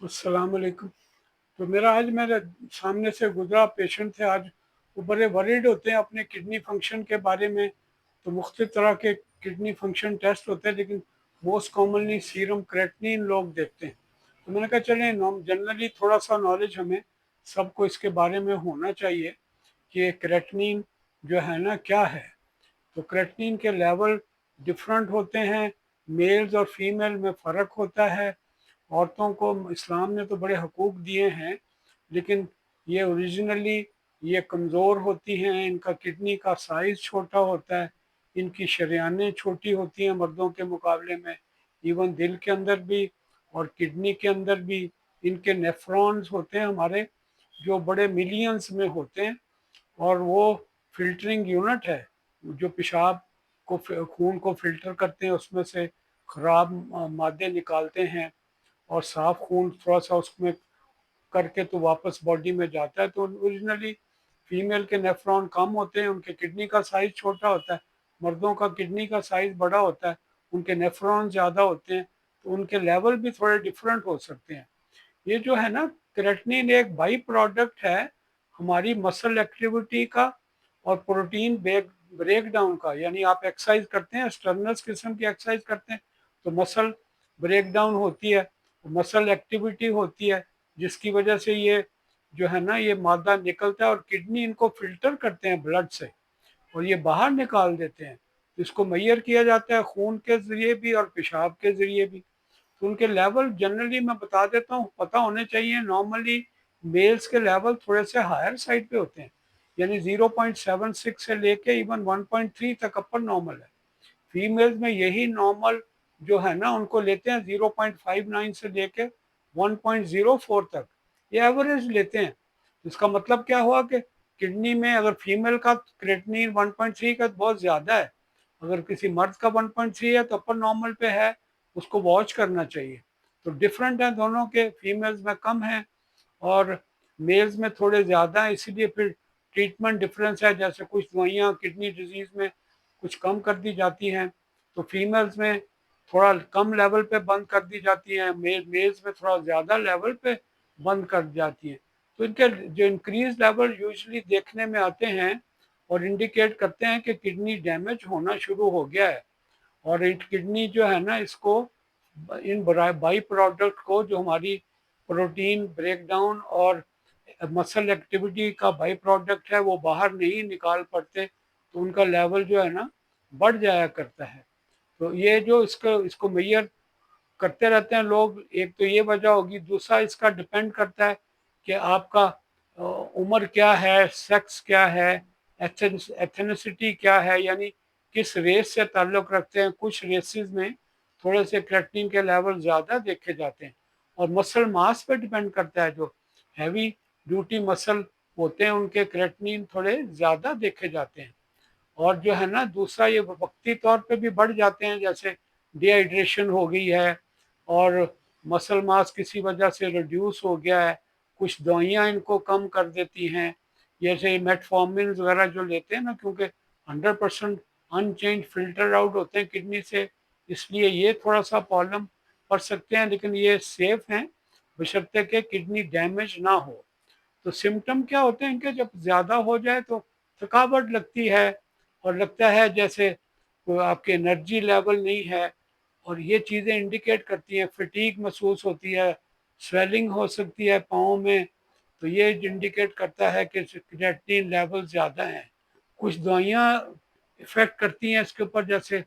अस्सलाम वालेकुम। तो मेरा आज मेरे सामने से गुजरा पेशेंट थे आज। वो बड़े वरीड होते हैं अपने किडनी फंक्शन के बारे में। तो मुख्तलिफ तरह के किडनी फंक्शन टेस्ट होते हैं, लेकिन मोस्ट कॉमनली सीरम क्रेटनिन लोग देखते हैं। तो मैंने कहा चलें जनरली थोड़ा सा नॉलेज हमें सबको इसके बारे में होना चाहिए कि ये क्रेटनिन जो है ना क्या है। तो क्रेटनिन के लेवल डिफरेंट होते हैं, मेल्स और फीमेल में फ़र्क होता है। औरतों को इस्लाम ने तो बड़े हकूक़ दिए हैं, लेकिन ये ओरिजिनली ये कमज़ोर होती हैं, इनका किडनी का साइज़ छोटा होता है, इनकी शरेयानें छोटी होती हैं मर्दों के मुकाबले में। इवन दिल के अंदर भी और किडनी के अंदर भी इनके नेफ्रॉन्स होते हैं हमारे, जो बड़े मिलियंस में होते हैं। और वो फ़िल्टरिंग यूनिट है, जो पेशाब को खून को फ़िल्टर करते हैं, उसमें से ख़राब मादे निकालते हैं और साफ़ खून थोड़ा-सा उसमें करके तो वापस बॉडी में जाता है। तो ओरिजिनली फीमेल के नेफ्रॉन कम होते हैं, उनके किडनी का साइज़ छोटा होता है। मर्दों का किडनी का साइज़ बड़ा होता है, उनके नेफ्रॉन ज़्यादा होते हैं, तो उनके लेवल भी थोड़े डिफरेंट हो सकते हैं। ये जो है ना, क्रेटिनिन एक बाई प्रोडक्ट है हमारी मसल एक्टिविटी का और प्रोटीन ब्रेक डाउन का। यानी आप एक्सरसाइज करते हैं, स्टर्नस किस्म की एक्सरसाइज करते हैं, तो मसल ब्रेक डाउन होती है, मसल एक्टिविटी होती है, जिसकी वजह से ये जो है ना ये मादा निकलता है और किडनी इनको फिल्टर करते हैं ब्लड से और ये बाहर निकाल देते हैं। तो इसको मैयर किया जाता है खून के ज़रिए भी और पेशाब के ज़रिए भी। तो उनके लेवल जनरली मैं बता देता हूँ, पता होने चाहिए। नॉर्मली मेल्स के लेवल थोड़े से हायर साइड पे होते हैं, यानी 0.76 से लेके इवन 1.3 तक अपर नॉर्मल है। फीमेल्स में यही नॉर्मल जो है ना उनको लेते हैं 0.59 से लेके 1.04 तक, ये एवरेज लेते हैं। इसका मतलब क्या हुआ कि किडनी में अगर फीमेल का क्रेटिनिन 1.3 का बहुत ज़्यादा है, अगर किसी मर्द का 1.3 है तो अपर नॉर्मल पे है, उसको वॉच करना चाहिए। तो डिफरेंट है दोनों के, फीमेल्स में कम है और मेल्स में थोड़े ज़्यादा हैं, इसीलिए फिर ट्रीटमेंट डिफरेंस है। जैसे कुछ दवाइयाँ किडनी डिजीज़ में कुछ कम कर दी जाती हैं, तो फीमेल्स में थोड़ा कम लेवल पे बंद कर दी जाती हैं, मेल्स में थोड़ा ज़्यादा लेवल पे बंद कर दी जाती हैं। तो इनके जो इंक्रीज़ लेवल यूजुअली देखने में आते हैं और इंडिकेट करते हैं कि किडनी डैमेज होना शुरू हो गया है। और इट किडनी जो है ना इसको इन बाई प्रोडक्ट को, जो हमारी प्रोटीन ब्रेकडाउन और मसल एक्टिविटी का बाई प्रोडक्ट है, वो बाहर नहीं निकाल पाते, तो उनका लेवल जो है ना बढ़ जाया करता है। तो ये जो इसको इसको मेजर करते रहते हैं लोग, एक तो ये वजह होगी। दूसरा इसका डिपेंड करता है कि आपका उम्र क्या है, सेक्स क्या है, एथेनिसिटी क्या है, यानी किस रेस से ताल्लुक़ रखते हैं। कुछ रेसेस में थोड़े से क्रेटिनिन के लेवल ज़्यादा देखे जाते हैं और मसल मास पे डिपेंड करता है। जो हैवी ड्यूटी मसल होते हैं उनके क्रेटिनिन थोड़े ज़्यादा देखे जाते हैं। और जो है ना दूसरा, ये वक्ती तौर पे भी बढ़ जाते हैं, जैसे डिहाइड्रेशन हो गई है और मसल मास किसी वजह से रिड्यूस हो गया है, कुछ दवाइयाँ इनको कम कर देती हैं, जैसे मेटफॉर्मिन वगैरह जो लेते हैं ना, क्योंकि 100% अनचेंज फिल्टर आउट होते हैं किडनी से, इसलिए ये थोड़ा सा प्रॉब्लम पड़ सकते हैं, लेकिन ये सेफ हैं बशर्ते कि किडनी डैमेज ना हो। तो सिम्पटम क्या होते हैं इनके, जब ज़्यादा हो जाए तो थकावट लगती है और लगता है जैसे कोई आपके एनर्जी लेवल नहीं है, और ये चीज़ें इंडिकेट करती हैं। फटीग महसूस होती है, स्वेलिंग हो सकती है पाँव में, तो ये इंडिकेट करता है कि क्रिएटिनिन लेवल ज़्यादा हैं। कुछ दवाइयाँ इफ़ेक्ट करती हैं इसके ऊपर, जैसे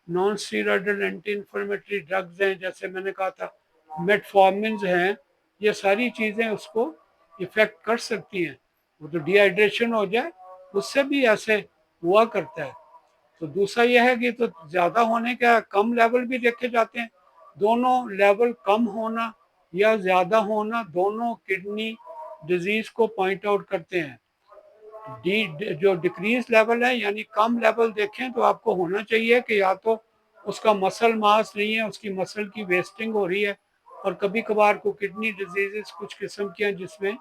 non steroidal anti inflammatory drugs हैं, जैसे मैंने कहा था मेटफॉर्मिन्स हैं। ये सारी चीज़ें उसको इफ़ेक्ट कर सकती हैं। वो तो डिहाइड्रेशन हो जाए, उससे भी ऐसे हुआ करता है। तो दूसरा ये है कि तो ज़्यादा होने का कम लेवल भी देखे जाते हैं। दोनों लेवल कम होना या ज़्यादा होना, दोनों किडनी डिजीज़ को पॉइंट आउट करते हैं। जो डिक्रीज लेवल है, यानी कम लेवल देखें, तो आपको होना चाहिए कि या तो उसका मसल मास नहीं है, उसकी मसल की वेस्टिंग हो रही है। और कभी कभार को किडनी डिजीजेस कुछ किस्म की हैं जिसमें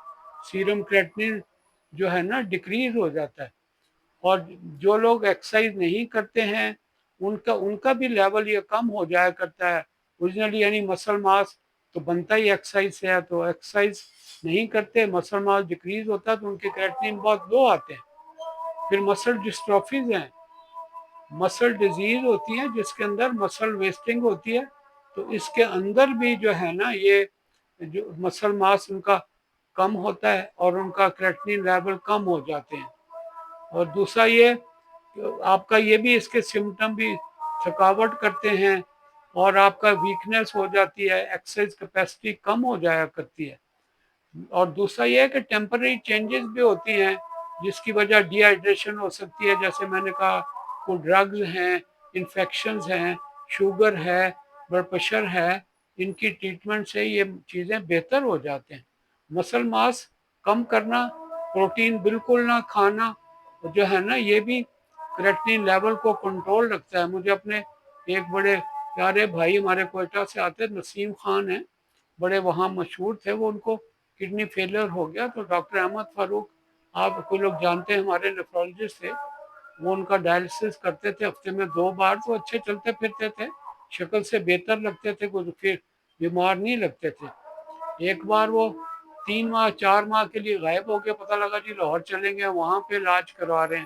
सीरम क्रेटिनिन जो है ना डिक्रीज हो जाता है। और जो लोग एक्सरसाइज नहीं करते हैं उनका उनका भी लेवल ये कम हो जाया करता है ओरिजिनली, यानी मसल मास تو بنتا ہی ایکسرسائز سے ہے، تو ایکسرسائز نہیں کرتے، مسل ماس ڈکریز ہوتا ہے تو ان کے کریٹنین بہت لو آتے ہیں۔ پھر مسل ڈسٹروفیز ہیں، مسل ڈیزیز ہوتی ہیں جس کے اندر مسل ویسٹنگ ہوتی ہے، تو اس کے اندر بھی جو ہے نا یہ جو مسل ماس ان کا کم ہوتا ہے اور ان کا کریٹنین لیول کم ہو جاتے ہیں۔ اور دوسرا یہ آپ کا یہ بھی اس کے سمٹم بھی تھکاوٹ کرتے ہیں اور آپ کا ویکنیس ہو جاتی ہے، ایکسرسائز کیپیسٹی کم ہو جایا کرتی ہے۔ اور دوسرا یہ ہے کہ ٹیمپرری چینجز بھی ہوتی ہیں جس کی وجہ ڈی ہائیڈریشن ہو سکتی ہے، جیسے میں نے کہا کوئی ڈرگز ہیں، انفیکشنز ہیں، شوگر ہے، بلڈ پریشر ہے، ان کی ٹریٹمنٹ سے یہ چیزیں بہتر ہو جاتے ہیں۔ مسل ماس کم کرنا، پروٹین بالکل نہ کھانا جو ہے نا یہ بھی کریٹنین لیول کو کنٹرول رکھتا ہے۔ مجھے اپنے ایک بڑے پیارے بھائی ہمارے کوئٹہ سے آتے نسیم خان ہیں، بڑے وہاں مشہور تھے، وہ ان کو کڈنی فیلر ہو گیا تو ڈاکٹر احمد فاروق آپ کوئی لوگ جانتے ہیں ہمارے نیفرولوجسٹ تھے، وہ ان کا ڈائلسس کرتے تھے ہفتے میں 2 بار، تو اچھے چلتے پھرتے تھے، شکل سے بہتر لگتے تھے، کوئی پھر بیمار نہیں لگتے تھے۔ ایک بار وہ 3 ماہ 4 ماہ کے لیے غائب ہو گیا، پتہ لگا جی لاہور چلیں گے وہاں پہ علاج کروا رہے ہیں۔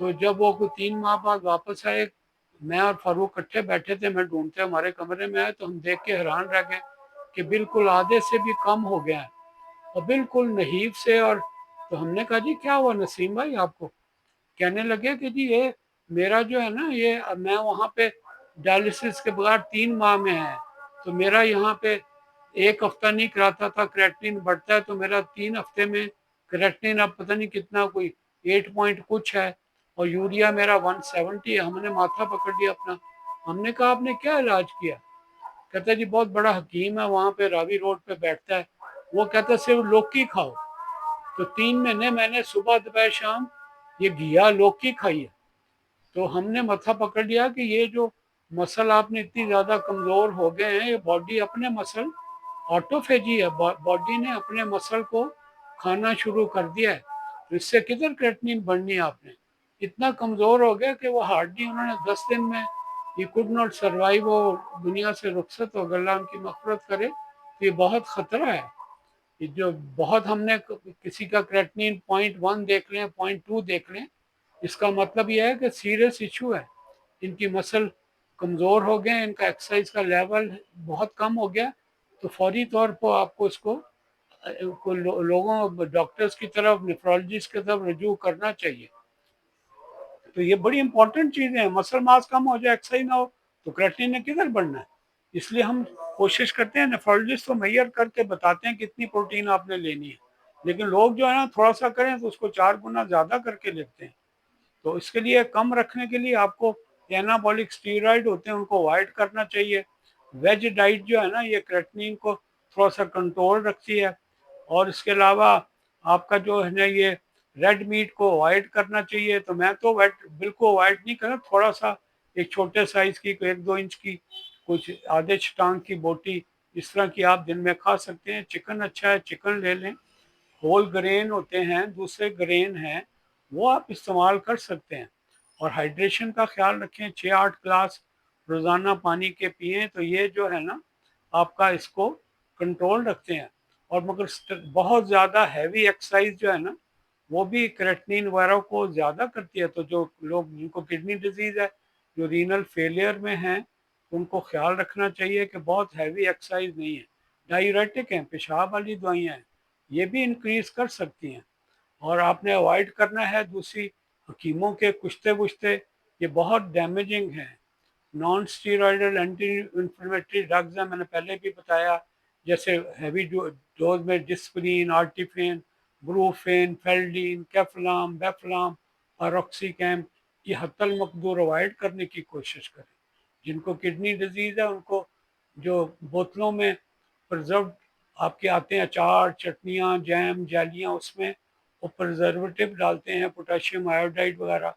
تو جب وہ کوئی 3 ماہ بعد واپس آئے، میں اور فاروق کٹھے بیٹھے تھے، میں ڈھونڈتے ہمارے کمرے میں آئے تو ہم دیکھ کے حیران رہ گئے کہ بالکل آدھے سے بھی کم ہو گیا ہے اور بالکل نحیف سے۔ اور تو ہم نے کہا جی کیا ہوا نسیم بھائی آپ کو؟ کہنے لگے کہ جی یہ میرا جو ہے نا یہ میں وہاں پہ ڈائلسس کے بغیر 3 ماہ میں ہے، تو میرا یہاں پہ 1 ہفتہ نہیں کراتا تھا، کریٹنین بڑھتا ہے تو میرا 3 ہفتے میں کریٹنین اب پتہ نہیں کتنا، کوئی 8 پوائنٹ کچھ ہے، اور یوریا میرا 170 ہے۔ ہم نے ماتھا پکڑ لیا اپنا، ہم نے کہا آپ نے کیا علاج کیا؟ کہتا ہے جی بہت بڑا حکیم ہے وہاں پہ راوی روڈ پہ بیٹھتا ہے، وہ کہتا ہے صرف لوکی کھاؤ۔ تو 3 مہینے میں نے صبح دوپہر شام یہ گھیا لوکی کھائی ہے۔ تو ہم نے ماتھا پکڑ لیا کہ یہ جو مسل آپ نے اتنی زیادہ کمزور ہو گئے ہیں، یہ باڈی اپنے مسل آٹوفیجی ہے، باڈی نے اپنے مسل کو کھانا شروع کر دیا ہے، تو اس سے کدھر کریٹنین بڑھنی ہے آپ نے؟ اتنا کمزور ہو گیا کہ وہ ہارڈلی انہوں نے 10 دن میں یہ could not survive، وہ دنیا سے رخصت ہو گئے، اللہ ان کی مغفرت کرے۔ یہ بہت خطرہ ہے، یہ جو بہت ہم نے کسی کا کریٹنین 0.1 دیکھ لیں 0.2 دیکھ لیں، اس کا مطلب یہ ہے کہ سیریس ایشو ہے، ان کی مسل کمزور ہو گئے، ان کا ایکسرسائز کا لیول بہت کم ہو گیا، تو فوری طور پر آپ کو اس کو لوگوں ڈاکٹرز کی طرف نیفرولوجسٹ کی طرف رجوع کرنا چاہیے۔ تو یہ بڑی امپورٹنٹ چیزیں ہیں، مسل ماس کم ہو جائے ایکسرسائز نہ ہو تو کریٹنین نے کدھر بڑھنا ہے؟ اس لیے ہم کوشش کرتے ہیں، نیفرولوجسٹ تو میئر کر کے بتاتے ہیں کتنی پروٹین آپ نے لینی ہے، لیکن لوگ جو ہے نا تھوڑا سا کریں تو اس کو 4 گنا زیادہ کر کے لیتے ہیں۔ تو اس کے لیے کم رکھنے کے لیے آپ کو اینابولک اسٹیرائڈ ہوتے ہیں ان کو اوائڈ کرنا چاہیے۔ ویج ڈائٹ جو ہے نا یہ کریٹنین کو تھوڑا سا کنٹرول رکھتی ہے، اور اس کے علاوہ آپ کا جو ہے نا یہ ریڈ میٹ کو اوائڈ کرنا چاہیے۔ تو میں تو بالکل اوائڈ نہیں کرا، تھوڑا سا ایک چھوٹے سائز کی 1-2 انچ کی کچھ آدھے چھٹانگ کی بوٹی اس طرح کی آپ دن میں کھا سکتے ہیں۔ چکن اچھا ہے، چکن لے لیں، ہول گرین ہوتے ہیں، دوسرے گرین ہیں وہ آپ استعمال کر سکتے ہیں۔ اور ہائیڈریشن کا خیال رکھیں، 6-8 گلاس روزانہ پانی کے پئیں، تو یہ جو ہے نا آپ کا اس کو کنٹرول رکھتے ہیں۔ اور مگر بہت زیادہ ہیوی ایکسرسائز جو ہے نا وہ بھی کریٹنین وغیرہ کو زیادہ کرتی ہے، تو جو لوگ جن کو کڈنی ڈیزیز ہے، جو رینل فیلئر میں ہیں، ان کو خیال رکھنا چاہیے کہ بہت ہیوی ایکسرسائز نہیں ہے، ڈائیوریٹک ہیں، پیشاب والی دوائیاں ہیں، یہ بھی انکریز کر سکتی ہیں۔ اور آپ نے اوائڈ کرنا ہے دوسری حکیموں کے کشتے وشتے، یہ بہت ڈیمیجنگ ہیں۔ نان اسٹیرائڈل اینٹی انفلیمیٹری ڈرگز ہیں، میں نے پہلے بھی بتایا، جیسے ہیوی ڈوز میں ڈسپرین، آرٹیفین، بروفین، فیلڈین، کیفلام، بیفلام اور آکسی کیمپ، یہ حتی المقدور اوائڈ کرنے کی کوشش کریں۔ جن کو کڈنی ڈیزیز ہے ان کو جو بوتلوں میں پرزرو آپ کے آتے ہیں اچار، چٹنیاں، جیم، جالیاں، اس میں وہ پرزرویٹو ڈالتے ہیں، پوٹاشیم آیوڈائڈ وغیرہ،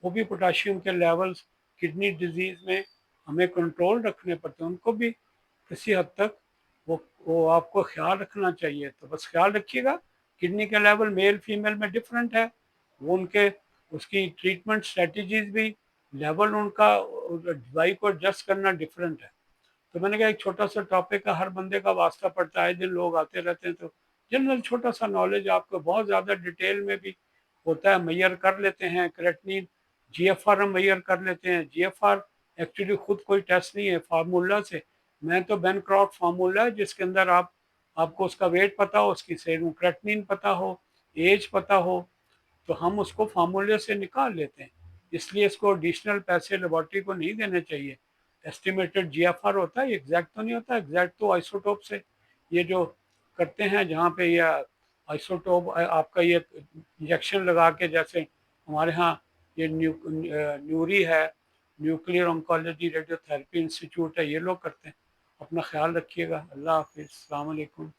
وہ بھی پوٹاشیم کے لیولز کڈنی ڈیزیز میں ہمیں کنٹرول رکھنے پڑتے ہیں، ان کو بھی کسی حد تک وہ آپ کو خیال رکھنا چاہیے۔ تو بس خیال رکھیے گا، کڈنی کا لیول میل فیمیل میں ڈفرینٹ ہے، وہ ان کے اس کی ٹریٹمنٹ اسٹریٹجیز بھی لیول ان کا دوائی کو ایڈجسٹ کرنا ڈفرینٹ ہے۔ तो मैंने कहा एक छोटा सा टॉपिक है, हर बंदे का वास्ता पड़ता है, दिन लोग आते रहते हैं, तो जनरल छोटा सा नॉलेज आपको, बहुत ज़्यादा डिटेल में भी होता है, मैयर कर लेते हैं। क्रेटनिन जीएफआर हम मैयर कर लेते हैं। जीएफआर एक्चुअली खुद कोई टेस्ट नहीं है, फार्मूला से, मैं तो बेनक्रॉफ्ट फार्मूला है जिसके अंदर आपको उसका वेट पता हो, उसकी सेरूम क्रेटनिन पता हो, एज पता हो, तो हम उसको फार्मूले से निकाल लेते हैं। इसलिए इसको एडिशनल पैसे लेबॉर्ट्री को नहीं देने चाहिए। एस्टिमेटेड जीएफआर होता है, एग्जैक्ट तो नहीं होता, एग्जैक्ट तो आइसोटोप से ये जो करते हैं, जहाँ पे ये आइसोटोप आपका ये इंजेक्शन लगा के, जैसे हमारे यहाँ ये न्यूरी है, न्यूक्लियर ऑन्कोलॉजी रेडियोथेरेपी इंस्टीट्यूट है, ये लोग करते हैं। अपना ख्याल रखिएगा। अल्लाह हाफिज़, अस्सलाम वालेकुम।